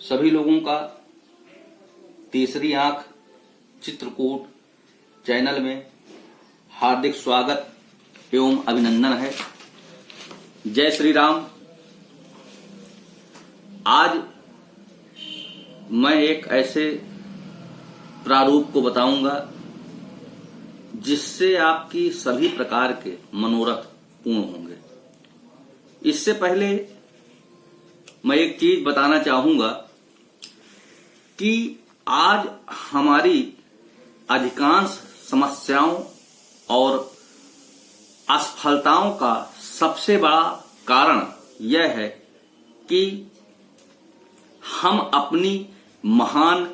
सभी लोगों का तीसरी आंख चित्रकूट चैनल में हार्दिक स्वागत एवं अभिनंदन है। जय श्री राम। आज मैं एक ऐसे प्रारूप को बताऊंगा जिससे आपकी सभी प्रकार के मनोरथ पूर्ण होंगे। इससे पहले मैं एक चीज बताना चाहूंगा कि आज हमारी अधिकांश समस्याओं और असफलताओं का सबसे बड़ा कारण यह है कि हम अपनी महान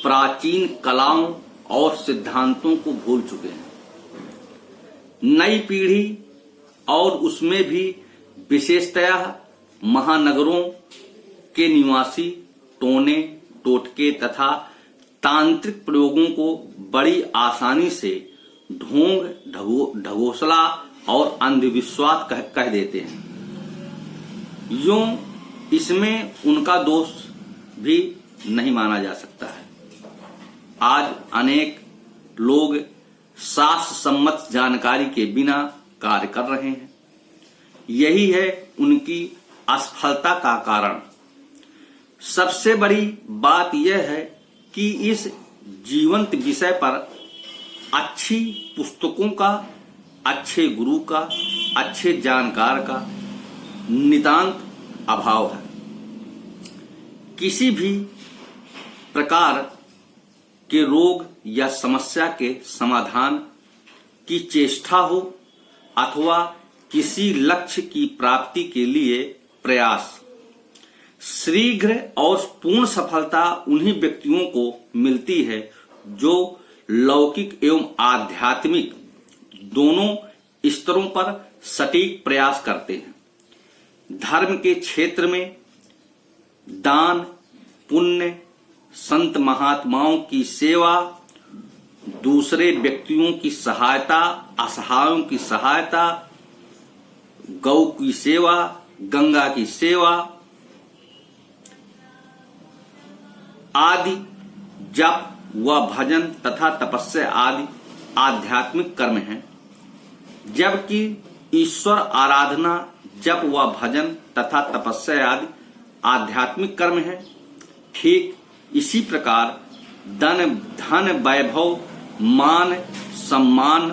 प्राचीन कलाओं और सिद्धांतों को भूल चुके हैं। नई पीढ़ी और उसमें भी विशेषतया महानगरों के निवासी टोने टोटके तथा तांत्रिक प्रयोगों को बड़ी आसानी से ढोंग ढगोसला और अंधविश्वास कह देते हैं। यूं इसमें उनका दोष भी नहीं माना जा सकता है। आज अनेक लोग शास्त्र सम्मत जानकारी के बिना कार्य कर रहे हैं। यही है उनकी असफलता का कारण। सबसे बड़ी बात यह है कि इस जीवंत विषय पर अच्छी पुस्तकों का, अच्छे गुरु का, अच्छे जानकार का नितांत अभाव है। किसी भी प्रकार के रोग या समस्या के समाधान की चेष्टा हो अथवा किसी लक्ष्य की प्राप्ति के लिए प्रयास, शीघ्र और पूर्ण सफलता उन्हीं व्यक्तियों को मिलती है जो लौकिक एवं आध्यात्मिक दोनों स्तरों पर सटीक प्रयास करते हैं। धर्म के क्षेत्र में दान, पुण्य, संत महात्माओं की सेवा, दूसरे व्यक्तियों की सहायता, असहायों की सहायता, गौ की सेवा, गंगा की सेवा आदि, जप व भजन तथा तपस्या आदि आध्यात्मिक कर्म हैं, जबकि ईश्वर आराधना, जप व भजन तथा तपस्या आदि आध्यात्मिक कर्म हैं। ठीक इसी प्रकार धन वैभव, मान सम्मान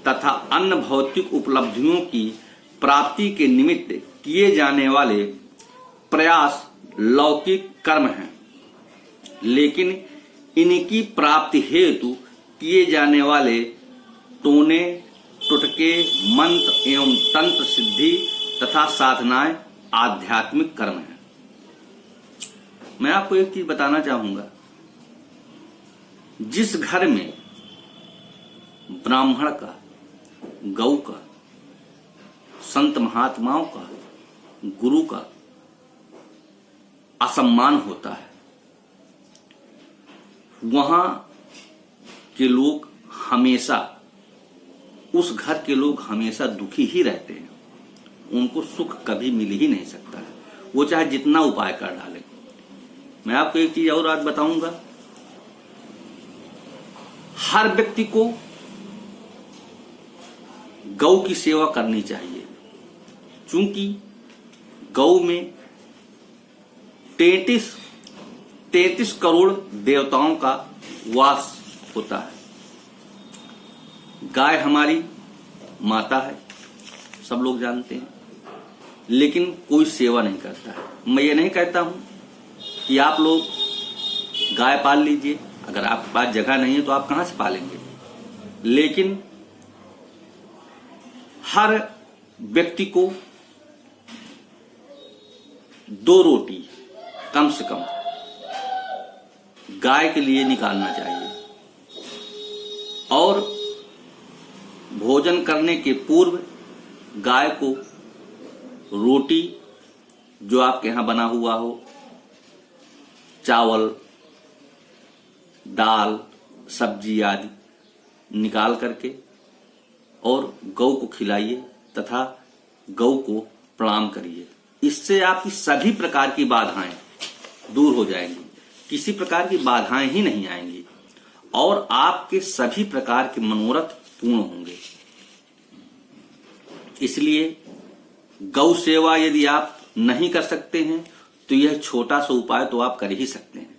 तथा अन्य भौतिक उपलब्धियों की प्राप्ति के निमित्त किए जाने वाले प्रयास लौकिक कर्म हैं, लेकिन इनकी प्राप्ति हेतु किए जाने वाले टोने टुटके, मंत्र एवं तंत्र सिद्धि तथा साधनाएं आध्यात्मिक कर्म हैं। मैं आपको एक चीज बताना चाहूंगा। जिस घर में ब्राह्मण का, गौ का, संत महात्माओं का, गुरु का असम्मान होता है, वहां के लोग हमेशा, उस घर के लोग हमेशा दुखी ही रहते हैं। उनको सुख कभी मिल ही नहीं सकता है, वो चाहे जितना उपाय कर डाले। मैं आपको एक चीज और आज बताऊंगा। हर व्यक्ति को गौ की सेवा करनी चाहिए, क्योंकि गौ में 33 करोड़ देवताओं का वास होता है। गाय हमारी माता है, सब लोग जानते हैं, लेकिन कोई सेवा नहीं करता है। मैं ये नहीं कहता हूं कि आप लोग गाय पाल लीजिए, अगर आपके पास जगह नहीं है तो आप कहां से पालेंगे। लेकिन हर व्यक्ति को 2 रोटी कम से कम गाय के लिए निकालना चाहिए, और भोजन करने के पूर्व गाय को रोटी जो आपके यहां बना हुआ हो, चावल, दाल, सब्जी आदि निकाल करके और गौ को खिलाइए तथा गौ को प्रणाम करिए। इससे आपकी सभी प्रकार की बाधाएं दूर हो जाएंगी, किसी प्रकार की बाधाएं ही नहीं आएंगी और आपके सभी प्रकार के मनोरथ पूर्ण होंगे। इसलिए गौ सेवा यदि आप नहीं कर सकते हैं तो यह छोटा सा उपाय तो आप कर ही सकते हैं।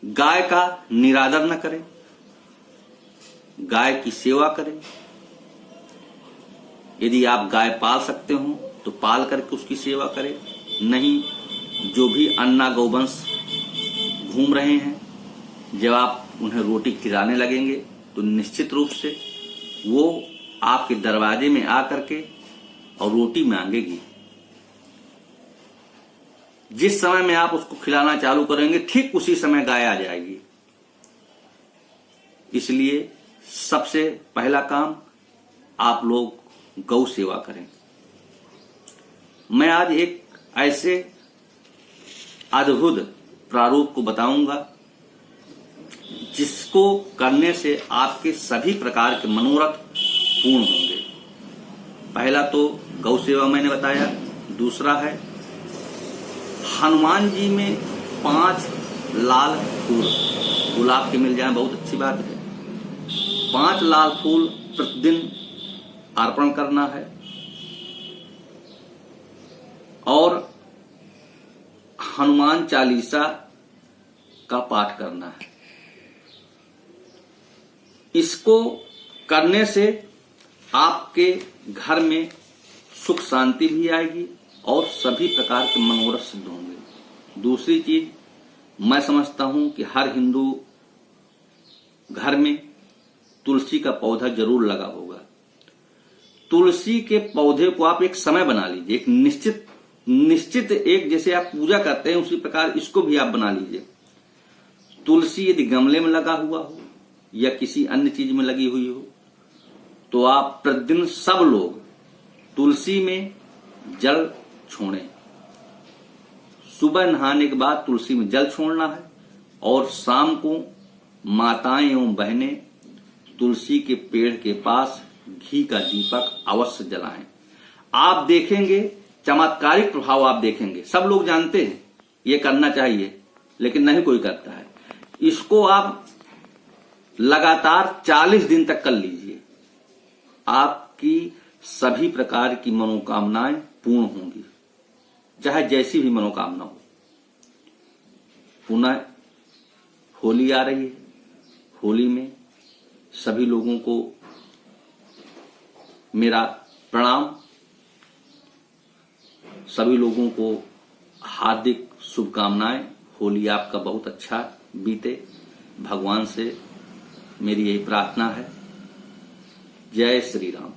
गाय का निरादर न करें, गाय की सेवा करें। यदि आप गाय पाल सकते हो तो पाल करके उसकी सेवा करें, नहीं जो भी अन्ना गौवंश घूम रहे हैं, जब आप उन्हें रोटी खिलाने लगेंगे तो निश्चित रूप से वो आपके दरवाजे में आकर के और रोटी मांगेगी। जिस समय में आप उसको खिलाना चालू करेंगे ठीक उसी समय गाय आ जाएगी। इसलिए सबसे पहला काम आप लोग गौ सेवा करें। मैं आज एक ऐसे अद्भुत प्रारूप को बताऊंगा जिसको करने से आपके सभी प्रकार के मनोरथ पूर्ण होंगे। पहला तो गौ सेवा मैंने बताया, दूसरा है हनुमान जी में 5 लाल फूल, गुलाब के मिल जाए बहुत अच्छी बात है। 5 लाल फूल प्रतिदिन अर्पण करना है और हनुमान चालीसा का पाठ करना है। इसको करने से आपके घर में सुख शांति भी आएगी और सभी प्रकार के मनोरथ सिद्ध होंगे। दूसरी चीज, मैं समझता हूं कि हर हिंदू घर में तुलसी का पौधा जरूर लगा होगा। तुलसी के पौधे को आप एक समय बना लीजिए, एक निश्चित एक जैसे आप पूजा करते हैं उसी प्रकार इसको भी आप बना लीजिए। तुलसी यदि गमले में लगा हुआ हो या किसी अन्य चीज में लगी हुई हो तो आप प्रतिदिन सब लोग तुलसी में जल छोड़ें। सुबह नहाने के बाद तुलसी में जल छोड़ना है और शाम को माताएं एवं बहनें तुलसी के पेड़ के पास घी का दीपक अवश्य जलाएं। आप देखेंगे चमत्कारिक प्रभाव आप देखेंगे। सब लोग जानते हैं ये करना चाहिए लेकिन नहीं कोई करता है। इसको आप लगातार 40 दिन तक कर लीजिए, आपकी सभी प्रकार की मनोकामनाएं पूर्ण होंगी, चाहे जैसी भी मनोकामना हो। पुनः होली आ रही है, होली में सभी लोगों को मेरा प्रणाम, सभी लोगों को हार्दिक शुभकामनाएं। होली आपका बहुत अच्छा बीते, भगवान से मेरी यही प्रार्थना है। जय श्री राम।